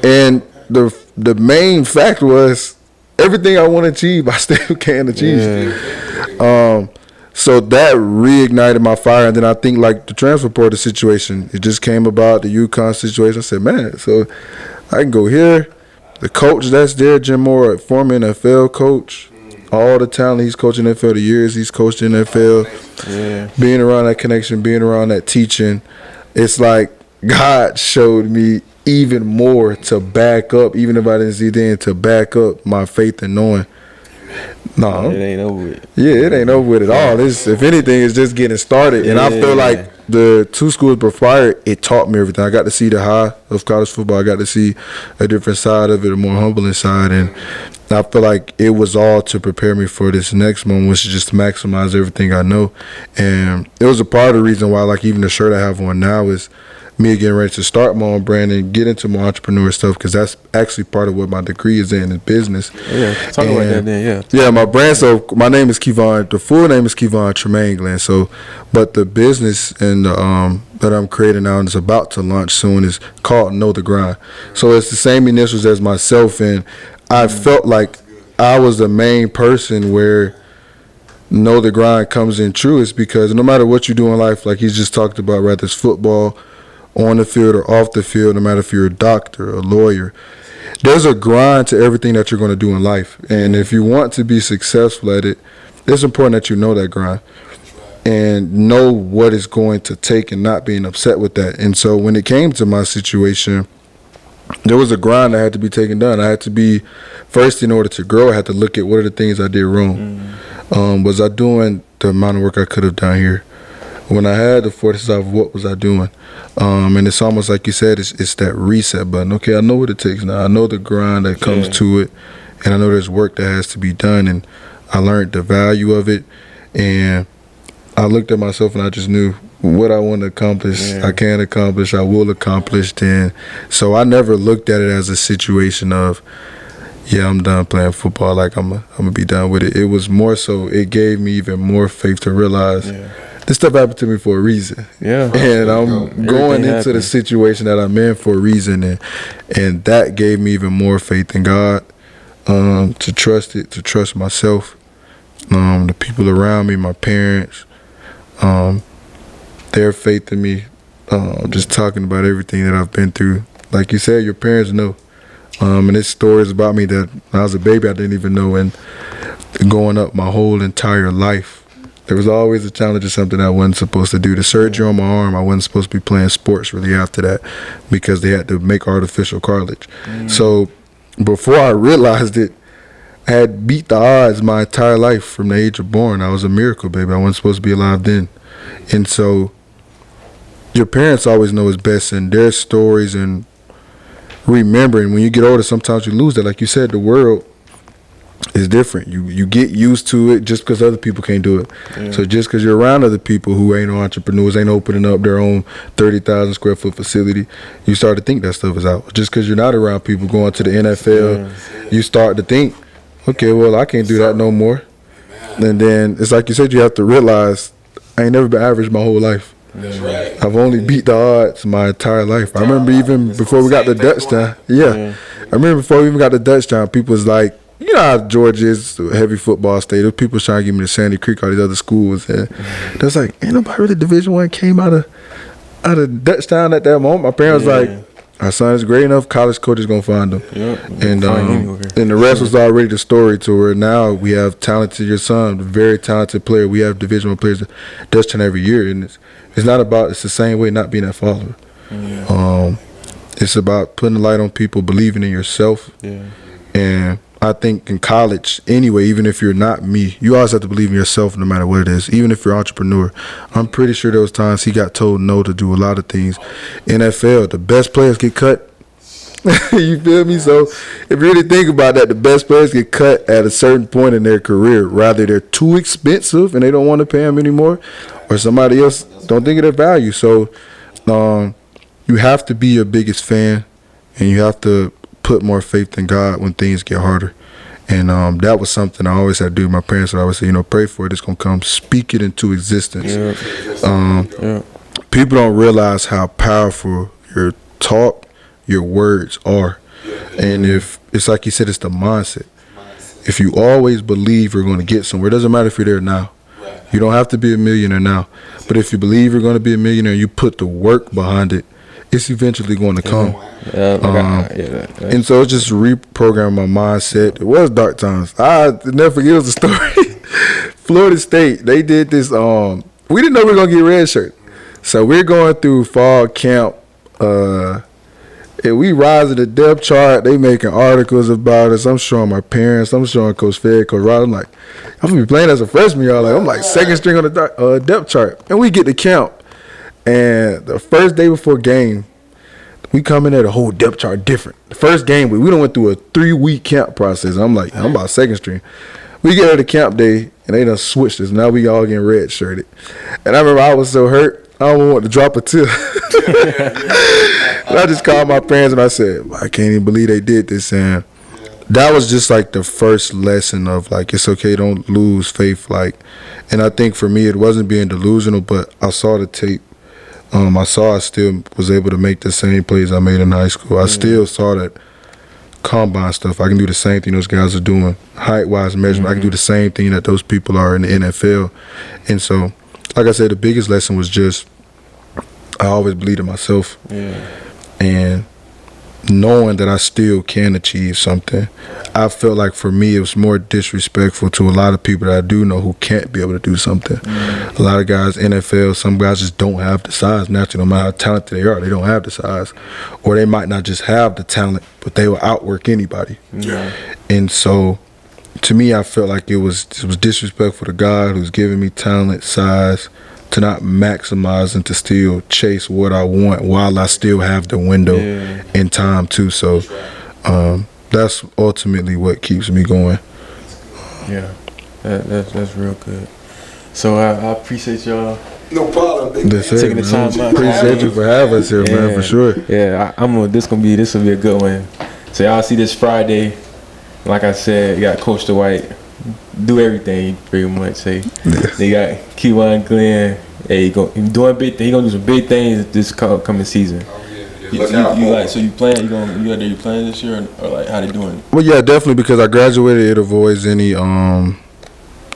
And the main fact was everything I want to achieve, I still can't achieve. Yeah. So that reignited my fire. And then I think, like, the transfer portal situation, it just came about, the UConn situation. I said, man, so I can go here. The coach that's there, Jim Moore, former NFL coach, all the talent he's coaching NFL, the years he's coached in NFL, being around that connection, being around that teaching, it's like God showed me even more to back up, even if I didn't see it then, to back up my faith in knowing, no, it ain't over with. Yeah, it ain't over with at all. It's, if anything, it's just getting started. And I feel like the 2 schools prior, it taught me everything. I got to see the high of college football. I got to see a different side of it, a more humbling side. And I feel like it was all to prepare me for this next moment, which is just to maximize everything I know. And it was a part of the reason why, like, even the shirt I have on now is me getting ready to start my own brand and get into more entrepreneur stuff, because that's actually part of what my degree is in, is business. Yeah, talk about that then, Yeah, my brand, so my name is Kevon, the full name is Kevon Glenn, so, but the business and that I'm creating now and is about to launch soon is called Know the Grind. So it's the same initials as myself, and I felt like I was the main person where Know the Grind comes in true. Is because no matter what you do in life, like he's just talked about, whether it's football, on the field or off the field, no matter if you're a doctor, a lawyer, there's a grind to everything that you're going to do in life. And if you want to be successful at it, it's important that you know that grind and know what it's going to take and not being upset with that. And so when it came to my situation, there was a grind that had to be taken done. I had to be, first, in order to grow, I had to look at what are the things I did wrong. Was I doing the amount of work I could have done here? When I had the foresight of what was I doing? And it's almost like you said, it's that reset button. Okay, I know what it takes now. I know the grind that comes to it, and I know there's work that has to be done, and I learned the value of it. And I looked at myself and I just knew what I want to accomplish, I can accomplish, I will accomplish. And so I never looked at it as a situation of, I'm done playing football, like I'm gonna be done with it. It was more so, it gave me even more faith to realize this stuff happened to me for a reason. Yeah. And I'm going into the situation that I'm in for a reason. And that gave me even more faith in God, to trust it, to trust myself, the people around me, my parents, their faith in me, just talking about everything that I've been through. Like you said, your parents know. And there's stories about me that when I was a baby I didn't even know, and going up my whole entire life, there was always a challenge or something I wasn't supposed to do. The surgery on my arm, I wasn't supposed to be playing sports really after that because they had to make artificial cartilage. So before I realized it, I had beat the odds my entire life from the age of born. I was a miracle baby. I wasn't supposed to be alive then. And so your parents always know what's best, and their stories and remembering. When you get older, sometimes you lose that. Like you said, the world is different. You get used to it just because other people can't do it. So just because you're around other people who ain't no entrepreneurs, ain't opening up their own 30,000 square foot facility, you start to think that stuff is out. Just because you're not around people going to the NFL, you start to think, okay, well, I can't do that no more. And then it's like you said, you have to realize I ain't never been average my whole life. That's right. I've only beat the odds my entire life. I remember even before we got to Dutchtown. I remember before we even got to Dutchtown, people was like, you know how Georgia is, a heavy football state. People was trying to give me to Sandy Creek, all these other schools. And that's like, ain't nobody really Division I came out of Dutchtown at that moment. My parents like, Our son is great enough. College coach is gonna find him. Yep. And the rest was already the story to where now we have talented. Your son, a very talented player. We have Division I players that Dutchtown every year, and it's not about. It's the same way not being that follower. Yeah. It's about putting the light on people, believing in yourself. Yeah. And I think in college, anyway, even if you're not me, you always have to believe in yourself no matter what it is. Even if you're an entrepreneur, I'm pretty sure there was times he got told no to do a lot of things. NFL, the best players get cut. You feel me? So if you really think about that, the best players get cut at a certain point in their career. Rather they're too expensive and they don't want to pay them anymore, or somebody else don't think of their value. So you have to be your biggest fan, and you have to put more faith in God when things get harder. And that was something I always had to do. My parents would always say, pray for it, it's going to come. Speak it into existence. People don't realize how powerful your talk, your words are. And if it's like you said, it's the mindset. If you always believe you're going to get somewhere, it doesn't matter if you're there now. You don't have to be a millionaire now. But if you believe you're going to be a millionaire and you put the work behind it, it's eventually going to come. And so it's just reprogramming my mindset. It was dark times. I never forget, it was a story. Florida State, they did this. We didn't know we were going to get red shirt. So we're going through fall camp. And we rise in the depth chart. They making articles about us. I'm showing my parents. I'm showing Coach Fed, Coach Rod. I'm like, I'm going to be playing as a freshman, y'all. I'm like second string on the depth chart. And we get to camp. And the first day before game, we come in at a whole depth chart different. The first game, we done went through a 3-week camp process. I'm like, I'm about second string. We get to the camp day, and they done switched us. Now we all getting red shirted. And I remember I was so hurt, I don't want to drop a tear. And I just called my parents and I said, I can't even believe they did this. And that was just like the first lesson of like, it's okay, don't lose faith. And I think for me, it wasn't being delusional, but I saw the tape. I saw I still was able to make the same plays I made in high school. I still saw that combine stuff. I can do the same thing those guys are doing, height-wise measurement. I can do the same thing that those people are in the NFL. And so, like I said, the biggest lesson was just I always believed in myself. And knowing that I still can achieve something. I felt like for me it was more disrespectful to a lot of people that I do know who can't be able to do something. A lot of guys, NFL, some guys just don't have the size naturally, no matter how talented they are, they don't have the size. Or they might not just have the talent, but they will outwork anybody. And so to me, I felt like it was disrespectful to God who's giving me talent, size, to not maximize and to still chase what I want while I still have the window in time too. So that's ultimately what keeps me going. Yeah, that's real good. So I appreciate y'all. No problem. Taking the time out. Appreciate you for having us here, man, for sure. Yeah, this will be a good one. So y'all see this Friday. Like I said, you got Coach Dwight. Do everything pretty much. They got Kevon Glenn. He doing big. He gonna do some big things this coming season. You playing? You playing this year or like how they doing? Well, yeah, definitely because I graduated. It avoids any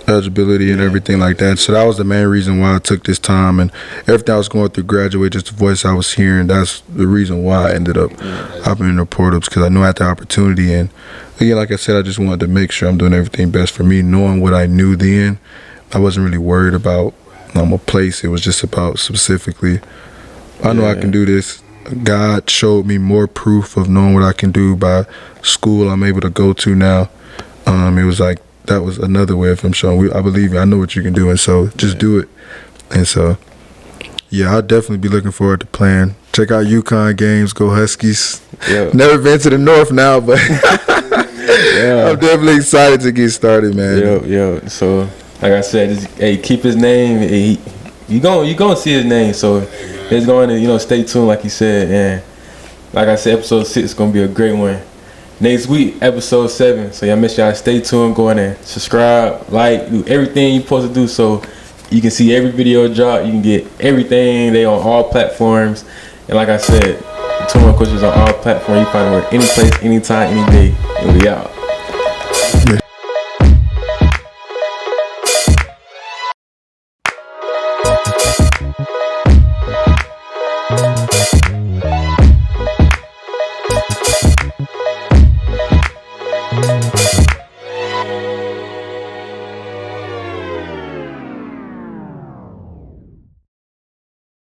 eligibility and everything like that. So that was the main reason why I took this time, and everything I was going through graduate, just the voice I was hearing. That's the reason why I ended up hopping in the portals, because I knew I had the opportunity. And again, like I said, I just wanted to make sure I'm doing everything best for me. Knowing what I knew then, I wasn't really worried about a place. It was just about specifically, I know I can do this. God showed me more proof of knowing what I can do by school I'm able to go to now. It was like, that was another way of him showing, I believe you, I know what you can do, and so just do it. And so, yeah, I'll definitely be looking forward to playing. Check out UConn games, go Huskies. Never been to the North now, but I'm definitely excited to get started, man. So, like I said, keep his name. You gonna see his name, so it's going to stay tuned, like you said. And like I said, episode 6 is gonna be a great one. Next week, episode 7. So y'all make sure y'all stay tuned. Go in and subscribe, like, do everything you're supposed to do so you can see every video drop. You can get everything. They on all platforms. And like I said, 21 Coaches on all platforms. You find them any place, anytime, any day. And we out.